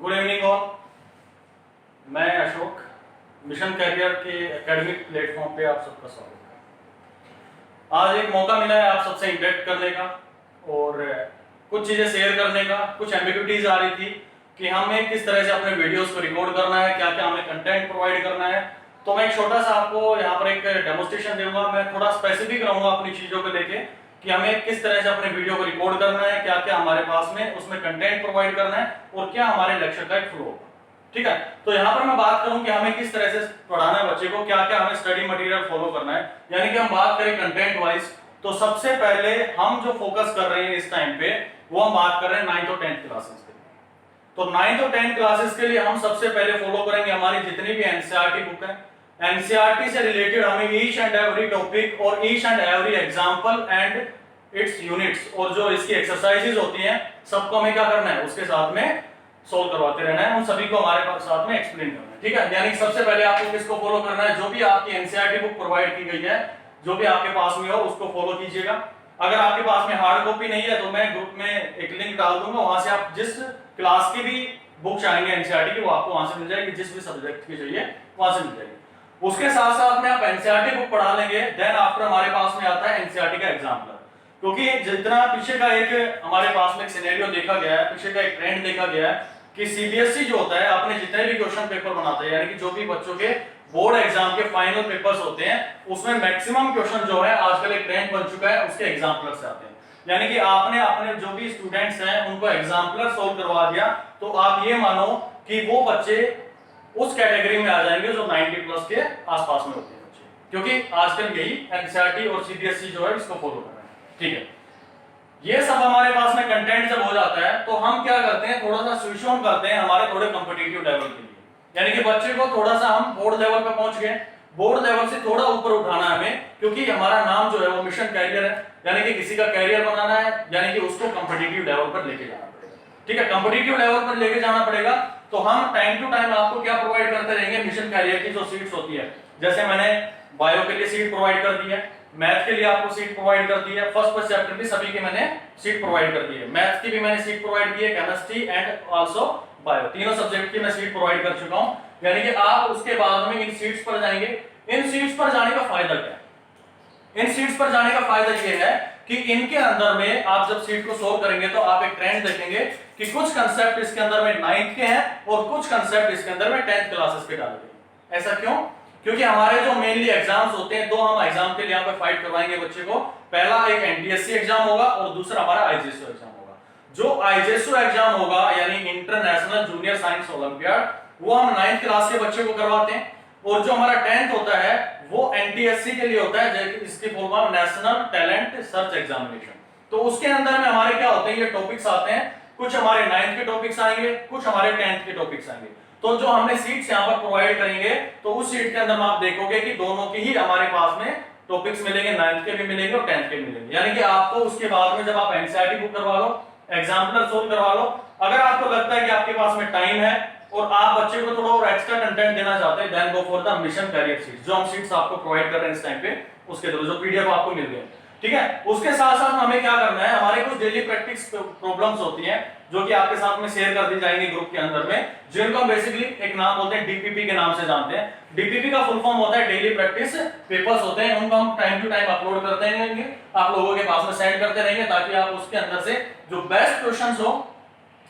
Good evening all. मैं Ashok, mission career के academic platform पे आप सबका स्वागत है। आज एक मौका मिला है आप सबसे इंटरेक्ट करने का और कुछ चीजें शेयर करने का। कुछ एम्बिग्युइटीज आ रही थी कि हमें किस तरह से अपने वीडियोस को रिकॉर्ड करना है, क्या क्या हमें कंटेंट प्रोवाइड करना है। तो मैं एक छोटा सा आपको यहाँ पर एक डेमोस्ट्रेशन दूंगा। मैं थोड़ा स्पेसिफिक रहूंगा अपनी चीजों को लेके कि हमें किस तरह से अपने वीडियो को रिकॉर्ड करना है, क्या क्या हमारे पास में उसमें कंटेंट प्रोवाइड करना है और क्या हमारे लेक्चर का एक फ्लो होगा। ठीक है, तो यहाँ पर मैं बात करूं कि हमें किस तरह से पढ़ाना है बच्चे को, क्या क्या हमें स्टडी मटेरियल फॉलो करना है। यानी कि हम बात करें कंटेंट वाइज, तो सबसे पहले हम जो फोकस कर रहे हैं इस टाइम पे वो हम बात कर रहे हैं 9th और 10th क्लासेस के लिए। तो 9th और 10th क्लासेस के लिए हम सबसे पहले फॉलो करेंगे हमारी जितनी भी एनसीईआरटी बुक है। एनसीईआरटी से रिलेटेड हमें ईच एंड एवरी टॉपिक और each and every example and it's units और जो इसकी एक्सरसाइजेज होती हैं सबको हमें क्या करना है, उसके साथ में सोल्व करवाते रहना है, उन सभी को हमारे पास साथ में एक्सप्लेन करना है। ठीक है, यानी सबसे पहले आपको किसको फॉलो करना है, जो भी आपकी एनसीईआरटी बुक प्रोवाइड की गई है, जो भी आपके पास में हो उसको फॉलो कीजिएगा। अगर आपके पास में हार्ड कॉपी नहीं है तो मैं ग्रुप में एक लिंक डाल दूंगा, वहां से आप जिस क्लास की भी बुक चाहेंगे एनसीईआरटी की वो आपको वहां से मिल जाएगी, जिस भी सब्जेक्ट की चाहिए वहां से मिल जाएगी। उसके साथ साथ में आप एनसीईआरटी बुक पढ़ा लेंगे, देन आफ्टर हमारे पास में आता है एनसीईआरटी का एग्जाम्पलर। क्योंकि जितना पीछे का एक हमारे पास में एक सिनेरियो देखा गया है, पीछे का एक ट्रेंड देखा गया है कि सीबीएसई जो होता है अपने जितने भी क्वेश्चन पेपर बनाता है, यानी कि जो भी बच्चों के बोर्ड एग्जाम के फाइनल पेपर्स होते हैं उसमें मैक्सिमम क्वेश्चन जो है आजकल एक ट्रेंड बन चुका है उसके एग्जाम्पलर से आते हैं। यानी कि आपने अपने जो भी स्टूडेंट्स हैं उनको एग्जाम्पलर सोल्व करवा दिया तो आप ये मानो कि वो बच्चे उस कैटेगरी में आ जाएंगे जो 90 प्लस के आसपास में होते हैं बच्चे, क्योंकि आजकल यही एनसीईआरटी और सीबीएसई जो है इसको फॉलो कर रहे हैं। ठीक है, ये सब हमारे पास में कंटेंट जब हो जाता है तो हम क्या करते हैं, थोड़ा सा स्विच ऑन करते हैं हमारे थोड़े कॉम्पिटिटिव लेवल के लिए। यानी कि बच्चे को थोड़ा सा हम बोर्ड लेवल पे पहुंच गए, बोर्ड लेवल से थोड़ा ऊपर उठाना है हमें, क्योंकि हमारा नाम जो है वो मिशन कैरियर है, यानी कि किसी का कैरियर बनाना है, यानी कि उसको कॉम्पिटिटिव लेवल पर लेके जाना पड़ेगा। ठीक है, कॉम्पिटिटिव लेवल पर लेके जाना पड़ेगा तो हम टाइम टू टाइम आपको क्या प्रोवाइड करते रहेंगे, मिशन कैरियर की जो सीट्स होती है। जैसे मैंने बायो के लिए सीट प्रोवाइड कर दी है, मैथ के लिए आपको सीट प्रोवाइड कर दी है, फर्स्ट चैप्टर की सभी की मैंने सीट प्रोवाइड कर दी है, मैथ की भी मैंने सीट प्रोवाइड की है, केमिस्ट्री एंड आल्सो बायो, तीनों सब्जेक्ट की मैं सीट प्रोवाइड कर चुका हूं। यानी कि आप उसके बाद में इन सीट्स पर जाएंगे। इन सीट्स पर जाने का फायदा क्या है, इन सीट्स पर जाने का फायदा यह है कि इनके अंदर में आप जब सीट को सोल्व करेंगे तो आप एक ट्रेंड देखेंगे कि कुछ कंसेप्ट इसके अंदर में 9th के हैं और कुछ कंसेप्ट इसके अंदर में 10th क्लासेस के डाले गए। ऐसा क्यों? क्योंकि हमारे जो मेनली एग्जाम्स होते हैं, दो हम एग्जाम के लिए यहाँ पे फाइट करवाएंगे बच्चे को। पहला एक एनटीएससी एग्जाम होगा और दूसरा हमारा आईजेएसओ एग्जाम होगा। जो आईजेएसओ एग्जाम होगा यानी इंटरनेशनल जूनियर साइंस ओलंपियाड, वो हम 9th क्लास के बच्चे को करवाते हैं, और जो हमारा 10th होता है वो एनटीएससी के लिए होता है, इसकी full form national talent search examination. तो उसके अंदर में हमारे क्या होते हैं, ये टॉपिक्स आते हैं, कुछ हमारे 9th के टॉपिक्स आएंगे, कुछ हमारे 10th के टॉपिक्स आएंगे। तो जो हमने सीट्स यहाँ पर प्रोवाइड करेंगे तो उस सीट के अंदर आप देखोगे कि दोनों की ही हमारे पास में टॉपिक्स मिलेंगे, 9th के भी मिलेंगे और 10th के भी मिलेंगे। यानी कि आपको उसके बाद में जब आप एनसीईआरटी बुक करवा लो, एग्जाम्पलर सोल्व करवा लो, अगर आपको लगता है कि आपके पास में टाइम है और आप बच्चे को थोड़ा और एक्स्ट्रा कंटेंट देना चाहते हैं, then go for the mission career seats, जो हम सीट्स आपको प्रोवाइड कर रहे हैं इस टाइम पे, उसके थ्रू जो पीडीएफ आपको मिल गए। ठीक है, उसके साथ साथ हमें क्या करना है, हमारे कुछ डेली प्रैक्टिस प्रॉब्लम्स होती हैं जो कि आपके साथ में शेयर कर दी जाएंगी ग्रुप के अंदर में, जिनको हम बेसिकली एक नाम बोलते हैं डीपीपी के नाम से जानते हैं। डीपीपी का फुल फॉर्म होता है डेली प्रैक्टिस पेपर्स होते हैं, उनको हम टाइम टू टाइम अपलोड करते रहेंगे, आप लोगों के पास में सेंड करते रहेंगे ताकि आप उसके अंदर से जो बेस्ट क्वेश्चंस हो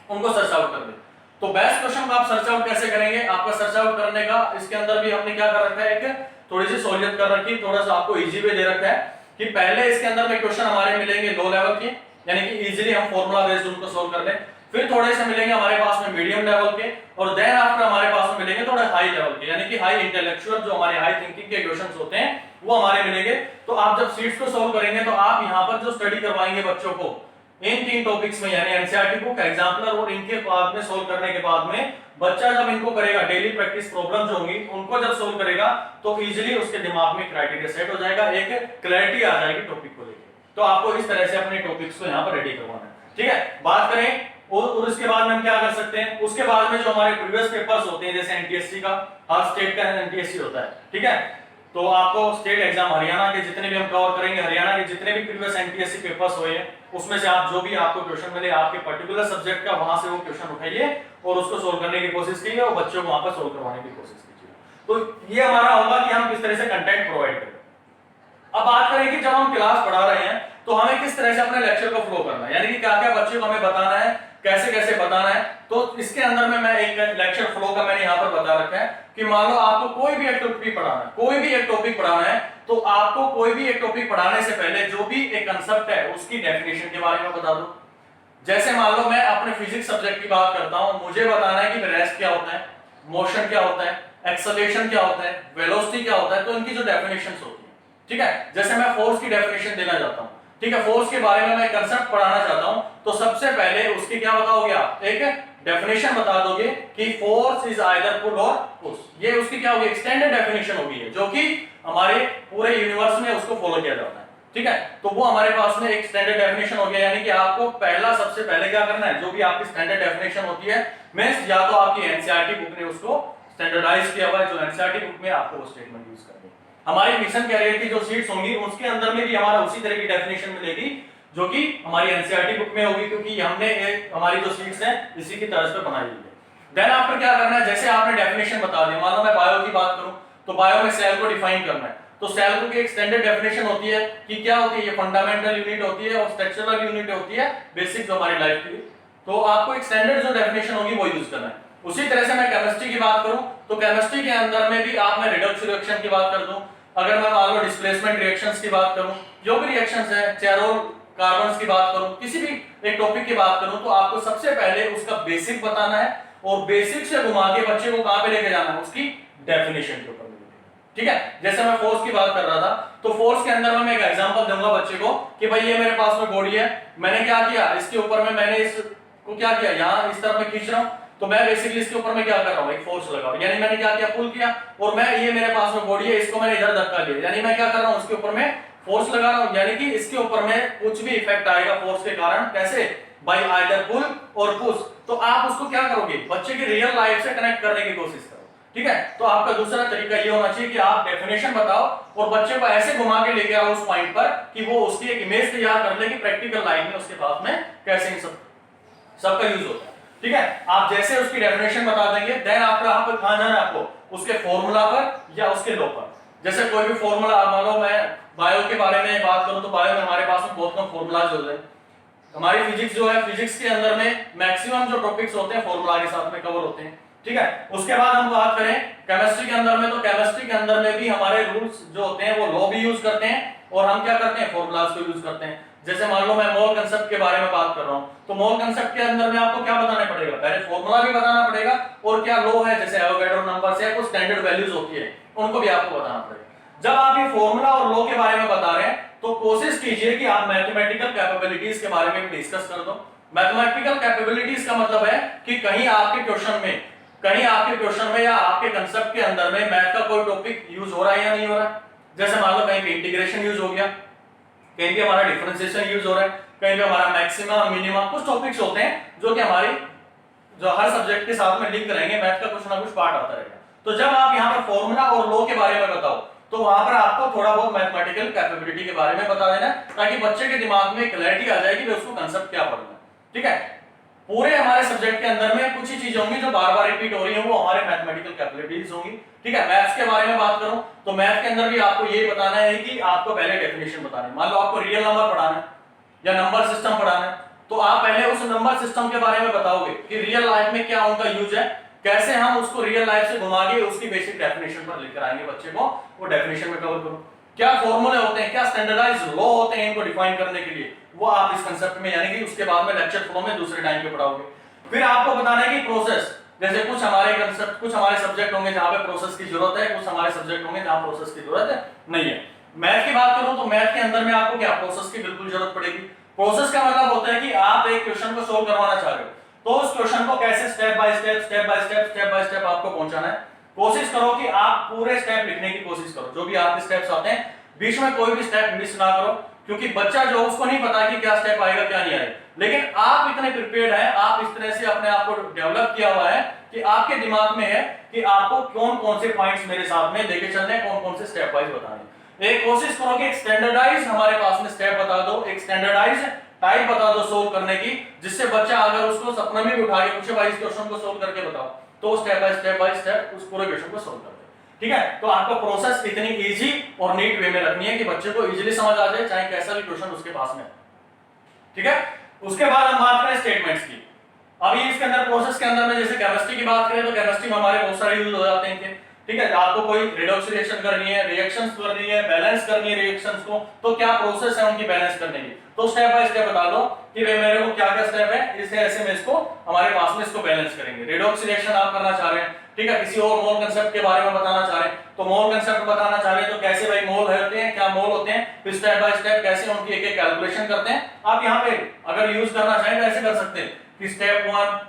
उनको सर्च आउट कर दें। तो बेस्ट क्वेश्चन को आप सर्च आउट कैसे करेंगे, आपका सर्च आउट करने का इसके अंदर भी हमने क्या कर रखा है, एक थोड़ी सी सहूलियत कर रखी, थोड़ा सा आपको इजी वे दे रखा है कि पहले इसके अंदर में क्वेश्चन हमारे मिलेंगे लो लेवल के, यानी कि इजीली हम फॉर्मूला बेस्ड उनको सोल्व कर लें, फिर थोड़े से मिलेंगे हमारे पास में मीडियम लेवल के, और देन आफ्टर हमारे पास में मिलेंगे थोड़े हाई लेवल के, यानी कि हाई इंटेलेक्चुअल जो हमारे हाई थिंकिंग के क्वेश्चंस होते हैं वो हमारे मिलेंगे। तो आप जब सीट्स को सोल्व करेंगे तो आप यहाँ पर जो स्टडी करवाएंगे बच्चों को इन तीन टॉपिक्स में, यानी एनसीईआरटी बुक, एग्जाम्पलर और इनके बाद में सोल्व करने के बाद में बच्चा जब इनको करेगा, डेली प्रैक्टिस प्रॉब्लम जो होंगी उनको जब सोल्व करेगा तो इजीली उसके दिमाग में क्राइटेरिया सेट हो जाएगा, एक क्लैरिटी आ जाएगी टॉपिक को लेकर। तो आपको इस तरह से अपने टॉपिक्स को यहाँ पर रेडी करवाना है। ठीक है, बात करें और उसके बाद में हम क्या कर सकते हैं, उसके बाद में जो हमारे प्रीवियस पेपर्स होते हैं, जैसे एनटीएससी का, हर स्टेट का एनटीएससी होता है। ठीक है, तो आपको स्टेट एग्जाम हरियाणा के जितने भी हम कवर करेंगे, हरियाणा के जितने भी प्रीवियस एनटीएससी पेपर्स हुए हैं उसमें से आप जो भी आपको क्वेश्चन मिले आपके पर्टिकुलर सब्जेक्ट का, वहां से वो क्वेश्चन उठाइए और उसको सोल्व करने की कोशिश कीजिए और बच्चों को वहां पर सोल्व करवाने की कोशिश कीजिए। तो ये हमारा होगा कि हम किस तरह से कंटेंट प्रोवाइड करें। अब बात करें कि जब हम क्लास पढ़ा रहे हैं तो हमें किस तरह से अपने लेक्चर को फ्लो करना है, यानी कि क्या क्या बच्चों को हमें बताना है, कैसे कैसे बताना है। तो इसके अंदर में मैं एक लेक्चर फ्लो का मैंने यहाँ पर बता रखा है कि मान लो आपको कोई भी एक टॉपिक पढ़ाना है, कोई भी एक टॉपिक पढ़ाना है, तो आपको कोई भी एक टॉपिक पढ़ाने से पहले जो भी एक कंसेप्ट है उसकी डेफिनेशन के बारे में बता दो। जैसे मान लो मैं अपने फिजिक्स सब्जेक्ट की बात करता हूं, मुझे बताना है कि रेस्ट क्या होता है, मोशन क्या होता है, एक्सेलरेशन क्या होता है, वेलोसिटी क्या होता है, तो इनकी जो डेफिनेशंस होती है, ठीक है। जैसे मैं फोर्स की डेफिनेशन देना चाहता हूं, ठीक है, फोर्स के बारे में मैं कंसेप्ट पढ़ाना चाहता हूं, तो सबसे पहले उसकी क्या बताओगे आप, एक डेफिनेशन बता दोगे कि फोर्स इज आइदर पुल और पुश। ये उसकी क्या होगी, एक्सटेंडेड डेफिनेशन होगी, जो कि हमारे पूरे यूनिवर्स में उसको फॉलो किया जाता है, ठीक है। तो वो हमारे पास में एक स्टैंडर्ड डेफिनेशन हो गया, यानी कि आपको पहला सबसे पहले क्या करना है, जो भी आपकी स्टैंडर्ड डेफिनेशन होती है, मींस या तो आपकी एनसीईआरटी बुक ने उसको स्टैंडर्डाइज किया हुआ है, जो एनसीईआरटी बुक में आपको वो स्टेटमेंट यूज करनी है। हमारी मिशन कैरियर की जो शीट्स होंगी उसके अंदर में भी हमारा उसी तरह की डेफिनेशन मिलेगी जो कि हमारी एनसीईआरटी बुक में होगी, क्योंकि हमने हमारी जो शीट्स हैं इसी की तर्ज पर बनाई हुई है। देन आफ्टर क्या करना है, जैसे आपने डेफिनेशन बता दी, मान लो मैं बायो की बात करूं तो बायो में सेल को डिफाइन करना है, तो सेल को की एक स्टैंडर्ड डेफिनेशन होती है कि क्या होती है, ये फंडामेंटल यूनिट होती है और स्ट्रक्चरल यूनिट होती है, बेसिक जो हमारी लाइफ की। तो आपको एक स्टैंडर्ड जो डेफिनेशन होगी वो यूज करना है। उसी तरह से मैं केमिस्ट्री की बात करूं तो केमिस्ट्री के अंदर में भी आप मैं रिडक्स रिएक्शन की बात कर दूं, अगर मैं मान लो डिस्प्लेसमेंट रिएक्शंस की बात करूं, जो भी रिएक्शंस है, चेरोल कार्बन्स की बात करूं, किसी भी एक टॉपिक की बात करूं, तो आपको सबसे पहले उसका बेसिक बताना है और बेसिक से घुमा के बच्चे को कहां पे लेके जाना है, उसकी डेफिनेशन के ऊपर, ठीक है। जैसे मैं फोर्स की बात कर रहा था, तो फोर्स के अंदर में मैं एक एग्जांपल दूंगा बच्चे को कि भाई ये मेरे पास में बॉडी है, मैंने क्या किया, इसके ऊपर में मैंने इसको क्या किया, यहां इस तरफ में खींच रहा हूं, तो मैं बेसिकली इसके ऊपर में क्या कर रहा हूं, एक फोर्स लगा रहा हूं, यानी मैंने क्या किया, पुल किया, और मैं ये मेरे पास में बॉडी है, इसको मैंने इधर धक्का दिया, यानी मैं क्या कर रहा हूं, उसके ऊपर में फोर्स लगा रहा हूं, यानी कि इसके ऊपर में कुछ भी इफेक्ट आएगा फोर्स के कारण, कैसे, बाय आइदर पुल और पुश। तो आप उसको क्या करोगे, बच्चे की रियल लाइफ से कनेक्ट करने की कोशिश करो, ठीक है। तो आपका दूसरा तरीका ये होना चाहिए कि आप डेफिनेशन बताओ और बच्चे को ऐसे घुमा के लेके आओ उस पॉइंट पर कि वो उसकी एक इमेज तैयार कर ले कि प्रैक्टिकल लाइफ में उसके पास में कैसे इन सबका यूज होता है, ठीक है। आप जैसे उसकी डेफिनेशन बता देंगे, देन आफ्टर आप कहां जाना है, आपको उसके फॉर्मूला पर या उसके लॉ पर। जैसे कोई भी फॉर्मूला, मान लो मैं बायो के बारे में बात करूं तो बायो में हमारे पास में बहुत कम फॉर्मूलाज होते हैं। हमारी फिजिक्स जो है, फिजिक्स के अंदर में मैक्सिमम जो टॉपिक्स होते हैं फॉर्मूला के साथ में कवर होते हैं, ठीक है। उसके बाद हम बात करें केमिस्ट्री के अंदर में, तो केमिस्ट्री के अंदर में भी हमारे रूल्स जो होते हैं वो लॉ भी यूज करते हैं और हम क्या करते हैं, फॉर्मूलाज को यूज करते हैं। जैसे मान लो मैं मोल कांसेप्ट के बारे में बात कर रहा हूं, तो मोल कांसेप्ट के अंदर में आपको क्या बताना पड़ेगा, पहले फॉर्मूला भी बताना पड़ेगा और क्या लॉ है, जैसे एवोगैड्रो नंबर से कुछ स्टैंडर्ड वैल्यूज होती है उनको भी आपको बताना पड़ेगा। जब आप ये फॉर्मूला और लॉ के बारे में बता रहे हैं तो कोशिश कीजिए कि आप मैथमेटिकल कैपेबिलिटीज के बारे में डिस्कस कर दो। मैथमेटिकल कैपेबिलिटीज का मतलब है कि कहीं आपके क्वेश्चन में या आपके कंसेप्ट के अंदर में मैथ का कोई टॉपिक यूज हो रहा है या नहीं हो रहा है। जैसे मान लो कहीं पे इंटीग्रेशन यूज हो गया, कहीं पे हमारा डिफरेंशिएशन यूज हो रहा है, कहीं पे हमारा मैक्सिमा मिनिमा, कुछ टॉपिक्स होते हैं जो कि हमारे जो हर सब्जेक्ट के साथ में लिंक रहेंगे, मैथ का कुछ ना कुछ पार्ट आता रहेगा। तो जब आप यहाँ पर फॉर्मूला और लॉ के बारे में बताओ तो वहां पर आपको थोड़ा बहुत मैथमेटिकल कैपेबिलिटी के बारे में बता देना, ताकि बच्चे के दिमाग में क्लैरिटी आ जाएगी कि उसको कांसेप्ट क्या पढ़ना है, ठीक है। पूरे हमारे सब्जेक्ट के अंदर में कुछ ही चीजें होंगी जो बार बार रिपीट हो रही हैं, वो हमारे मैथमेटिकल कैपेबिलिटीज होंगी, ठीक है। मैथ्स के बारे में बात करूं तो मैथ के अंदर भी आपको ये बताना है कि आपको पहले डेफिनेशन बताना है। मान लो आपको रियल नंबर पढ़ाना है या नंबर सिस्टम पढ़ाना है, तो आप पहले उस नंबर सिस्टम के बारे में बताओगे कि रियल लाइफ में क्या उनका यूज है, कैसे हम उसको रियल लाइफ से घुमा के उसकी बेसिक डेफिनेशन पर लेकर आएंगे बच्चे को, वो डेफिनेशन में कवर करो। क्या फॉर्मूले होते हैं, क्या स्टैंडर्डाइज्ड लॉ होते हैं इनको डिफाइन करने के लिए, वो आप इस कांसेप्ट में यानी कि उसके बाद में लेक्चर फ्लो में दूसरे टाइम पे पढ़ाओगे। फिर आपको बताना है कि प्रोसेस, जैसे कुछ हमारे कंसेप्ट, कुछ हमारे सब्जेक्ट होंगे जहां पे प्रोसेस की जरूरत है, कुछ हमारे सब्जेक्ट होंगे जहां प्रोसेस की जरूरत नहीं है। मैथ की बात करूं तो मैथ के अंदर में आपको क्या प्रोसेस की बिल्कुल जरूरत पड़ेगी। प्रोसेस का मतलब होता है कि आप एक क्वेश्चन को सोल्व करवाना चाह रहे हो, तो उस क्वेश्चन को कैसे स्टेप बाय स्टेप आपको पहुंचाना है। कोशिश करो कि आप पूरे स्टेप लिखने की कोशिश करो, जो भी आपके स्टेप्स आते हैं बीच में कोई भी स्टेप मिस ना करो, क्योंकि बच्चा जो उसको नहीं पता कि क्या स्टेप आएगा क्या नहीं आएगा, लेकिन आप इतने प्रिपेयर्ड हैं, आप इस तरह से अपने आप को डेवलप किया हुआ है कि आपके दिमाग में है कि आपको कौन कौन से पॉइंट्स मेरे साथ में लेके चलने हैं, कौन कौन से स्टेप वाइज बताने। एक कोशिश करो कि एक स्टैंडर्डाइज हमारे पास में स्टेप बता दो, एक स्टैंडर्डाइज टाइप बता दो सोल्व करने की, जिससे बच्चा अगर उसको सपना में भी उठा के पूछे भाई इस क्वेश्चन को सोल्व करके बताओ, तो स्टेप बाय स्टेप उस पूरे क्वेश्चन को सोल्व कर दे। ठीक है, तो आपको प्रोसेस इतनी इजी और नीट वे में रखनी है कि बच्चे को इजीली समझ आ जाए, चाहे कैसा भी क्वेश्चन उसके पास में। ठीक है, उसके बाद हम बात करें स्टेटमेंट्स की। अभी इसके अंदर प्रोसेस के अंदर में जैसे केमिस्ट्री की बात करें तो केमिस्ट्री में हमारे बहुत सारे यूज हो जाते हैं इनके। ठीक है, आपको कोई रिडॉक्स रिएक्शन करनी है, रिएक्शंस करनी है, बैलेंस करनी है रिएक्शंस को, तो क्या प्रोसेस है उनकी बैलेंस करने की, तो स्टेप बाय स्टेप बता दो कि भाई मेरे को क्या क्या स्टेप है, इसे ऐसे में इसको हमारे पास में इसको बैलेंस करेंगे। रिडॉक्स रिएक्शन आप करना चाह रहे हैं, ठीक है, किसी और मोल कांसेप्ट के बारे में बताना चाह रहे हैं, तो मोल कांसेप्ट बताना चाह रहे हैं तो कैसे भाई मोल होते हैं, क्या मोल होते हैं, फिर स्टेप बाय स्टेप कैसे उनकी एक एक कैलकुलेशन करते हैं। आप यहाँ पे अगर यूज करना चाहें तो ऐसे कर सकते हैं कि स्टेप 1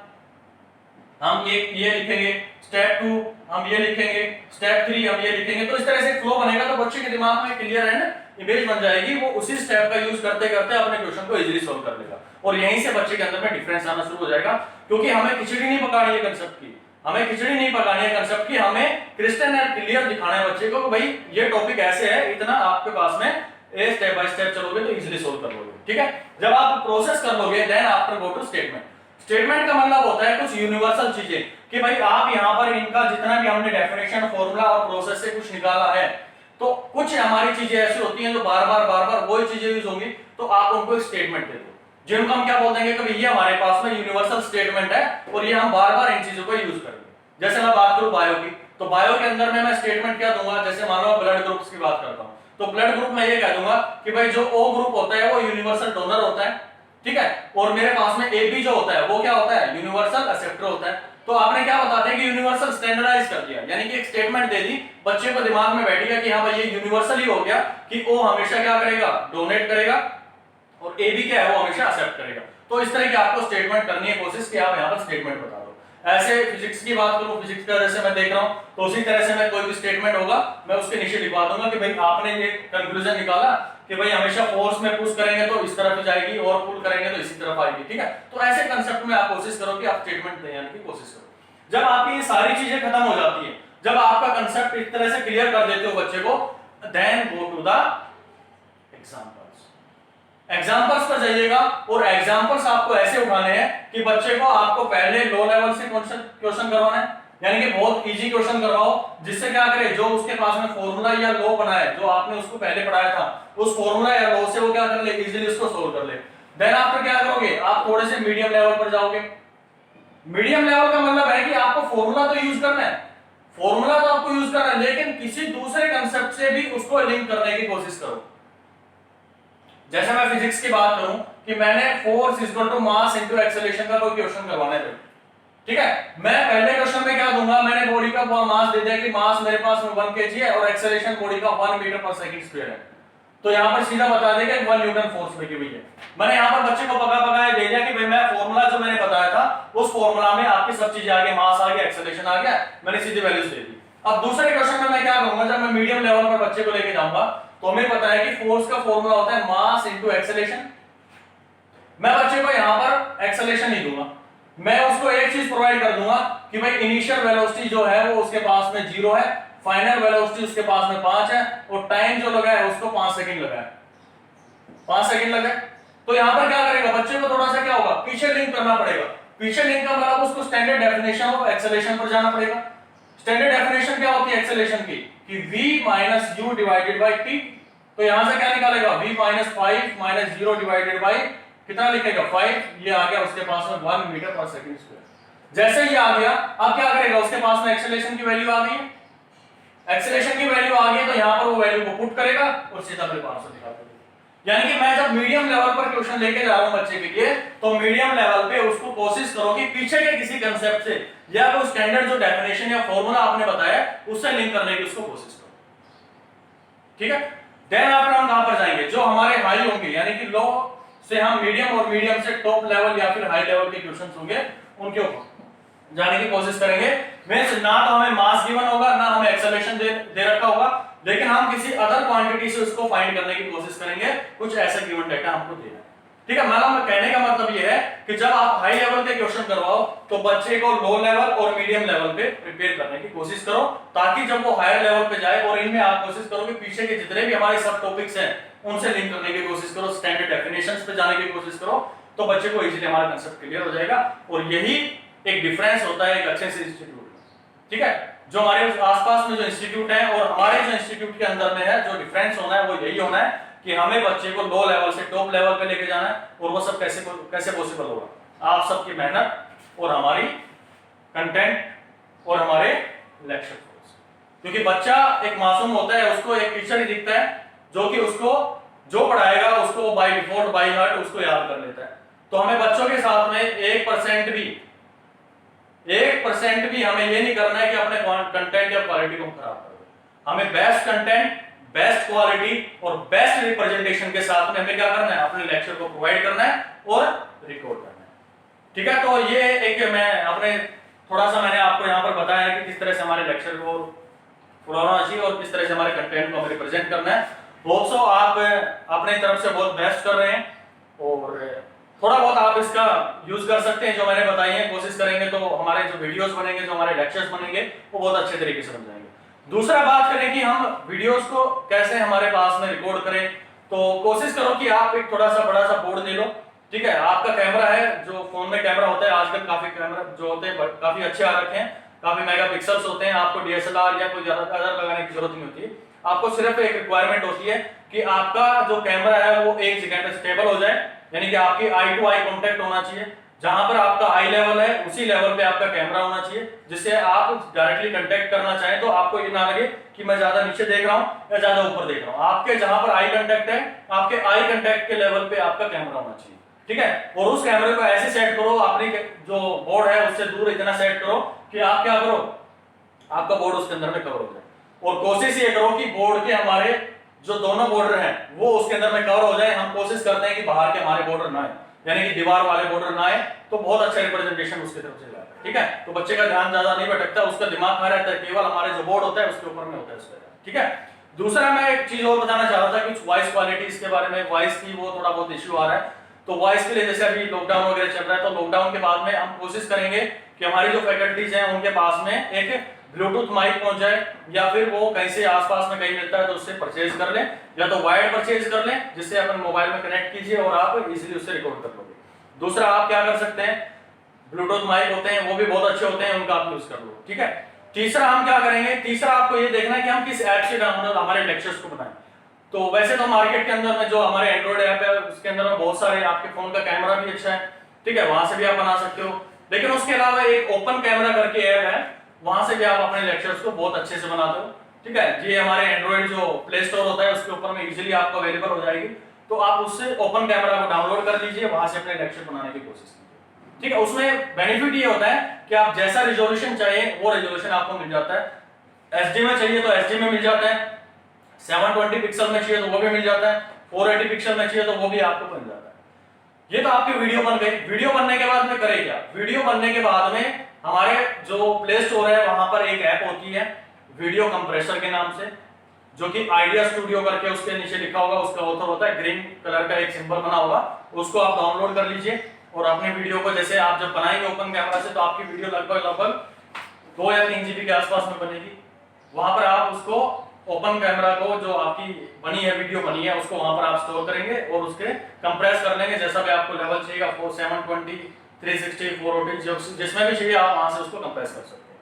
हम ये लिखेंगे, स्टेप 2 हम ये लिखेंगे, स्टेप 3 हम ये लिखेंगे, तो इस तरह से फ्लो बनेगा तो बच्चे के दिमाग में क्लियर है ना, इमेज बन जाएगी, वो उसी स्टेप का यूज करते करते अपने क्वेश्चन को इजीली सॉल्व कर लेगा। और यहीं से बच्चे के अंदर में डिफरेंस आना शुरू हो जाएगा, क्योंकि हमें खिचड़ी नहीं पकानी है कंसेप्ट की, हमें खिचड़ी नहीं पकानी है कंसेप्ट की, हमें क्रिस्टल एंड क्लियर दिखाना है बच्चे को कि भाई ये टॉपिक ऐसे है, इतना आपके पास में स्टेप बाय स्टेप चलोगे तो इजीली सोल्व कर लोगे। ठीक है, जब आप प्रोसेस कर लोगे then after go to statement. Statement का मतलब होता है कुछ यूनिवर्सल चीजें कि भाई आप यहां पर इनका जितना भी हमने डेफिनेशन, फॉर्मूला और प्रोसेस से कुछ निकाला है, तो कुछ हमारी चीजें ऐसी होती हैं जो बार बार वही चीजें यूज होंगी, तो आप उनको स्टेटमेंट दे दो, जिनको हम क्या बोल देंगे कि ये हमारे पास में यूनिवर्सल स्टेटमेंट है और ये हम बार बार इन चीजों को यूज करेंगे। जैसे मैं बात करूं बायो की, तो बायो के अंदर में मैं स्टेटमेंट क्या दूंगा, जैसे मान लो ब्लड ग्रुप्स की बात करता हूं, तो ब्लड ग्रुप में ये कह दूंगा कि भाई जो ओ ग्रुप होता है वो यूनिवर्सल डोनर होता है, ठीक है, और मेरे पास में ए बी जो होता है वो क्या होता है, यूनिवर्सल एक्सेप्टर होता है। तो आपने क्या बताते हैं कि यूनिवर्सल स्टैंडर्डाइज कर दिया, यानी कि एक स्टेटमेंट दे दी, बच्चे को दिमाग में बैठेगा कि हाँ भाई ये यूनिवर्सल ही हो गया कि ओ हमेशा क्या करेगा, डोनेट करेगा, और ए बी क्या है वो हमेशा एक्सेप्ट करेगा। तो इस तरह की आपको स्टेटमेंट करनी है कोशिश कि आप यहाँ पर स्टेटमेंट बता दो। ऐसे फिजिक्स की बात करूं, फिजिक्स का जैसे मैं देख रहा हूं, तो उसी तरह से मैं कोई भी स्टेटमेंट होगा मैं उसके नीचे लिखवा दूंगा कि भाई आपने ये कंक्लूजन निकाला कि भाई हमेशा फोर्स में पुश करेंगे तो इस तरफ जाएगी और पुल करेंगे तो इसी तरफ आएगी। ठीक है, तो ऐसे कंसेप्ट में आप कोशिश करो कि आप स्टेटमेंट देने की कोशिश करो। जब आपकी ये सारी चीजें खत्म हो जाती है, जब आपका कंसेप्ट इस तरह से क्लियर कर देते हो बच्चे को, then go to the examples. Examples पर जाइएगा और एग्जाम्पल्स आपको ऐसे उठाने हैं कि बच्चे को आपको पहले लो लेवल से क्वेश्चन करवाना है, यानी कि बहुत इजी क्वेश्चन करवाओ, जिससे क्या करे, जो उसके पास में फॉर्मूला या लॉ बना है जो आपने उसको पहले पढ़ाया था, उस फॉर्मूला या लॉ से वो क्या कर ले, इजीली उसको सोल्व कर ले। देन आफ्टर क्या करोगे, आप थोड़े से मीडियम लेवल पर जाओगे। मीडियम लेवल का मतलब है कि आपको फॉर्मूला तो यूज करना है, फॉर्मूला तो आपको यूज करना है, लेकिन किसी दूसरे कंसेप्ट से भी उसको लिंक करने की कोशिश करो। जैसे मैं फिजिक्स की बात करूं कि मैंने force equal to mass into acceleration का कोई क्वेश्चन करवाना है, ठीक है, मैं पहले क्वेश्चन में क्या दूंगा, मैंने बॉडी का मास दे दिया कि मास मेरे पास में 1 kg है और एक्सेलरेशन बॉडी का 1 मीटर पर सेकंड स्क्वायर है, तो यहां पर सीधा बता देगा 1 न्यूटन फोर्स लगी हुई है। मैंने यहां पर बच्चे को पका दे दिया कि भाई मैं फॉर्मूला जो मैंने बताया था उस फॉर्मूला में आपकी सब चीजें आ गई, मास आ गया, एक्सेलरेशन आ गया, मैंने सीधी वैल्यूज दे दी। अब दूसरे क्वेश्चन में मैं क्या करूंगा, जब मैं मीडियम लेवल पर बच्चे को लेके जाऊंगा तो हमें पता है कि फोर्स का फॉर्मूला होता है मास इनटू एक्सेलरेशन। मैं बच्चे को यहां पर एक्सेलरेशन नहीं दूंगा, मैं उसको एक चीज प्रोवाइड कर दूंगा कि भाई इनिशियल वेलोसिटी जो है वो उसके पास में 0 है, फाइनल वेलोसिटी उसके पास में 5 है, और टाइम जो लगा है उसको 5 सेकंड लगा है, 5 सेकंड लगा। तो यहां पर क्या करेगा, बच्चे को थोड़ा सा क्या होगा, पीछे लिंक करना पड़ेगा। पीछे लिंक का मतलब उसको स्टैंडर्ड डेफिनेशन ऑफ एक्सेलरेशन पर जाना पड़ेगा। स्टैंडर्ड डेफिनेशन क्या होती है एक्सेलरेशन की, कि v minus u divided by t। तो यहां से क्या निकालेगा, v minus 5 minus 0 divided by कितना लिखेगा 5, ये आ गया उसके पास में 1 मीटर पर सेकंड स्क्वायर। जैसे ये आ गया, अब क्या करेगा, उसके पास में एक्सेलरेशन की वैल्यू आ गई, एक्सेलरेशन की वैल्यू आ गई, तो यहां पर वो वैल्यू को पुट करेगा और सीधा फिर 500 निकाल देगा। यानी कि मैं जब मीडियम लेवल पर क्वेश्चन लेके जा रहा हूं बच्चे के लिए, तो मीडियम लेवल पे उसको कोशिश करो कि पीछे के किसी कंसेप्ट से या कोई स्टैंडर्ड जो डेफिनेशन या फॉर्मूला आपने बताया उससे लिंक करने की उसको कोशिश करो। ठीक है, देन आफ्टर हम कहां पर जाएंगे, जो हमारे हाई होंगे, यानी कि लो से हम मीडियम और मीडियम से टॉप लेवल या फिर हाई लेवल के क्वेश्चंस होंगे उनके ऊपर जाने की कोशिश करेंगे। मींस ना तो हमें मास गिवन होगा, ना हमें एक्सेलरेशन दे रखा होगा, लेकिन हम किसी अदर क्वांटिटी से उसको फाइंड करने की कोशिश करेंगे, कुछ ऐसा गिवन डेटा हमको देना है। ठीक है, मतलब कहने का मतलब ये है कि जब आप हाई लेवल के क्वेश्चन करवाओ तो बच्चे को लो लेवल और मीडियम लेवल पे प्रिपेयर करने की कोशिश करो, ताकि जब वो हायर लेवल पे जाए, और इनमें आप कोशिश करो कि पीछे के जितने भी हमारे सब टॉपिक्स हैं उनसे लिंक करने की कोशिश करो, स्टैंडर्ड डेफिनेशंस पे जाने की कोशिश करो, तो बच्चे को इजीली हमारा कंसेप्ट क्लियर हो जाएगा। और यही एक डिफरेंस होता है एक अच्छे से इंस्टीट्यूट में, ठीक है। जो हमारे आसपास में जो इंस्टीट्यूट है और हमारे जो इंस्टीट्यूट के अंदर में है, जो डिफरेंस होना है वो यही होना है कि हमें बच्चे को लो लेवल से टॉप लेवल पे लेके जाना है। और वो सब कैसे पॉसिबल होगा? आप सबकी मेहनत और हमारी कंटेंट और हमारे लेक्चर फोर्स। क्योंकि बच्चा एक मासूम होता है, उसको एक टीचर ही दिखता है जो कि उसको जो पढ़ाएगा उसको बाय डिफॉल्ट बाय हार्ट उसको याद कर लेता है। तो हमें बच्चों के साथ में 1% भी हमें ये नहीं करना है कि अपने कंटेंट या क्वालिटी को खराब कर दो। हमें बेस्ट कंटेंट, बेस्ट क्वालिटी और बेस्ट रिप्रेजेंटेशन के साथ में हमें क्या करना है? अपने लेक्चर को प्रोवाइड करना है और रिकॉर्ड करना है, ठीक है। तो ये एक मैं अपने थोड़ा सा मैंने आपको यहाँ पर बताया कि किस तरह से हमारे लेक्चर को फॉलो चाहिए और किस तरह से हमारे कंटेंट को हमें रिप्रेजेंट करना है। होप सो आप अपने तरफ से बहुत बेस्ट कर रहे हैं और थोड़ा बहुत आप इसका यूज कर सकते हैं जो मैंने बताई है। कोशिश करेंगे तो हमारे जो वीडियोस बनेंगे, जो हमारे लेक्चर्स बनेंगे, वो बहुत अच्छे तरीके से बन जाएंगे। दूसरा बात करें कि हम वीडियोस को कैसे हमारे पास में रिकॉर्ड करें, तो कोशिश करो कि आप एक थोड़ा सा बड़ा सा बोर्ड ले लो, ठीक है। आपका कैमरा है, जो फोन में कैमरा होता है, आजकल काफी कैमरा जो होते हैं काफी अच्छे आ रखे हैं, काफी मेगापिक्सल्स होते हैं। आपको डीएसएलआर या कोई ज्यादा लगाने की जरूरत नहीं होती है। आपको सिर्फ एक रिक्वायरमेंट होती है कि आपका जो कैमरा है वो एक जगह पे स्टेबल हो जाए, यानी कि आपकी आई टू आई कांटेक्ट होना चाहिए। जहां पर आपका आई लेवल है उसी लेवल पे आपका कैमरा होना चाहिए, जिससे आप डायरेक्टली कांटेक्ट करना चाहें तो आपको ये ना लगे कि मैं ज्यादा नीचे देख रहा हूं या ज्यादा ऊपर देख रहा हूं। आपके जहां पर आई कांटेक्ट है, आपके आई कांटेक्ट के लेवल पे आपका कैमरा होना चाहिए, ठीक है। और उस कैमरे को ऐसे सेट करो, अपनी जो बोर्ड है उससे दूर इतना सेट करो कि आप क्या करो, आपका बोर्ड उसके अंदर में कवर हो जाए। और कोशिश ये करो कि बोर्ड के हमारे जो दोनों बॉर्डर हैं वो उसके अंदर में कवर हो जाए। हम कोशिश करते हैं कि बाहर के हमारे बॉर्डर ना आए, यानी कि दीवार वाले बॉर्डर ना आए, तो बहुत अच्छा रिप्रेजेंटेशन उसकी तरफ से जाता है, ठीक है। तो बच्चे का ध्यान ज्यादा नहीं भटकता, उसका दिमाग कहाँ रहता है, केवल हमारे जो बोर्ड होता है उसके ऊपर में होता है उसका, ठीक है। दूसरा मैं एक चीज और बताना चाह रहा था कि वॉइस क्वालिटी इसके बारे में, वॉइस की वो थोड़ा बहुत इश्यू आ रहा है। तो वॉइस के लिए जैसे अभी लॉकडाउन वगैरह चल रहा है, तो लॉकडाउन के बाद में हम कोशिश करेंगे कि हमारी जो फैकल्टीज हैं उनके पास में एक ब्लूटूथ माइक पहुंच जाए, या फिर वो कहीं से आसपास में कहीं मिलता है तो उससे परचेज कर लें, या तो वायर्ड परचेज कर लें जिससे अपन मोबाइल में कनेक्ट कीजिए और आप इजीली उससे रिकॉर्ड कर लोगे। दूसरा आप क्या कर सकते हैं, ब्लूटूथ माइक होते हैं वो भी बहुत अच्छे होते हैं, उनका आप यूज कर लो, ठीक है। तीसरा हम क्या करेंगे, तीसरा आपको ये देखना है कि हम किस ऐप से डाउनलोड हमारे लेक्चर्स को बनाएं। तो वैसे तो मार्केट के अंदर में जो हमारे एंड्रॉइड ऐप है उसके अंदर में बहुत सारे, आपके फोन का कैमरा भी अच्छा है, ठीक है, वहां से भी आप बना सकते हो। लेकिन उसके अलावा एक ओपन कैमरा करके ऐप है, वहां से भी आप अपने लेक्चर्स को बहुत अच्छे से बनाते हो, ठीक है। ये हमारे एंड्रॉइड जो प्ले स्टोर होता है उसके ऊपर में इजीली आपको अवेलेबल हो जाएगी, तो आप उससे ओपन कैमरा को डाउनलोड कर लीजिए, वहां से अपने लेक्चर बनाने की कोशिश कीजिए, ठीक है। उसमें बेनिफिट ये होता है कि आप जैसा रिजोल्यूशन चाहिए वो रिजोल्यूशन आपको मिल जाता है। एचडी में चाहिए तो एचडी में मिल जाता है, 720 पिक्सल में चाहिए तो वो भी मिल जाता है, 480 पिक्सल में चाहिए तो वो भी आपको मिल जाता है। ये तो आपकी वीडियो बन गई। वीडियो बनने के बाद में करें क्या, वीडियो बनने के बाद में हमारे जो प्ले स्टोर है वहां पर एक ऐप होती है वीडियो कंप्रेसर के नाम से, जो कि आइडिया स्टूडियो करके उसके नीचे लिखा होगा, उसका ऑथर होता है, ग्रीन कलर का एक सिंबल बना होगा, उसको आप डाउनलोड कर लीजिए और अपने वीडियो को जैसे आप जब बनाएंगे ओपन कैमरा से तो आपकी वीडियो लगभग 2 या 3 GB के आसपास में बनेगी। वहां पर आप उसको ओपन कैमरा को जो आपकी बनी है वीडियो बनी है उसको वहां पर आप स्टोर करेंगे और उसके कंप्रेस कर लेंगे, जैसा भी आपको लेवल चाहिए, 720, 360, 480 जिसमें भी चाहिए आप वहां से उसको कंप्रेस कर सकते हैं।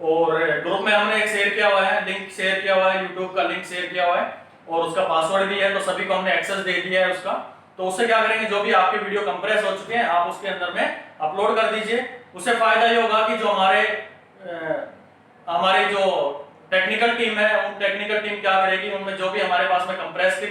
और ग्रुप में हमने एक शेयर किया हुआ है, लिंक शेयर किया हुआ है, यूट्यूब का लिंक शेयर किया हुआ है और उसका पासवर्ड भी है, तो सभी को हमने एक्सेस दे दिया है उसका। तो उससे क्या करेंगे, जो भी आपके वीडियो कंप्रेस हो चुके हैं आप उसके अंदर में अपलोड कर दीजिए। उससे फायदा ये होगा कि जो हमारे जो टेक्निकल टीम है, उन टेक्निकल टीम क्या करेगी, उनमें जो भी हमारे पास में कंप्रेस की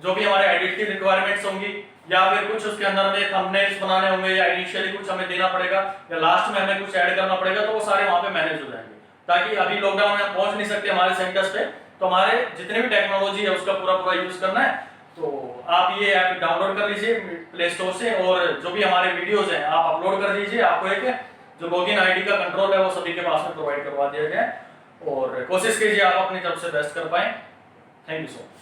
जो भी हमारे एडिट की रिक्वायरमेंट्स होंगी, या फिर कुछ उसके अंदर में थंबनेल्स बनाने होंगे, या इनिशियली कुछ हमें देना पड़ेगा, या लास्ट में हमें कुछ ऐड करना पड़ेगा, तो वो सारे वहां पे मैनेज हो जाएंगे। ताकि अभी लॉकडाउन में पहुंच नहीं सकते हमारे सेंटर्स पे, तो हमारे जितने भी टेक्नोलॉजी है उसका पूरा यूज करना है, तो आप ये ऐप डाउनलोड कर लीजिए प्ले स्टोर से और जो भी हमारे वीडियोस हैं आप अपलोड कर दीजिए। आपको एक जो लॉगिन आईडी का कंट्रोल है वो सभी के पास में प्रोवाइड करवा दिया गया है और कोशिश कीजिए आप अपनी तरफ से बेस्ट कर पाए। Thank you so much.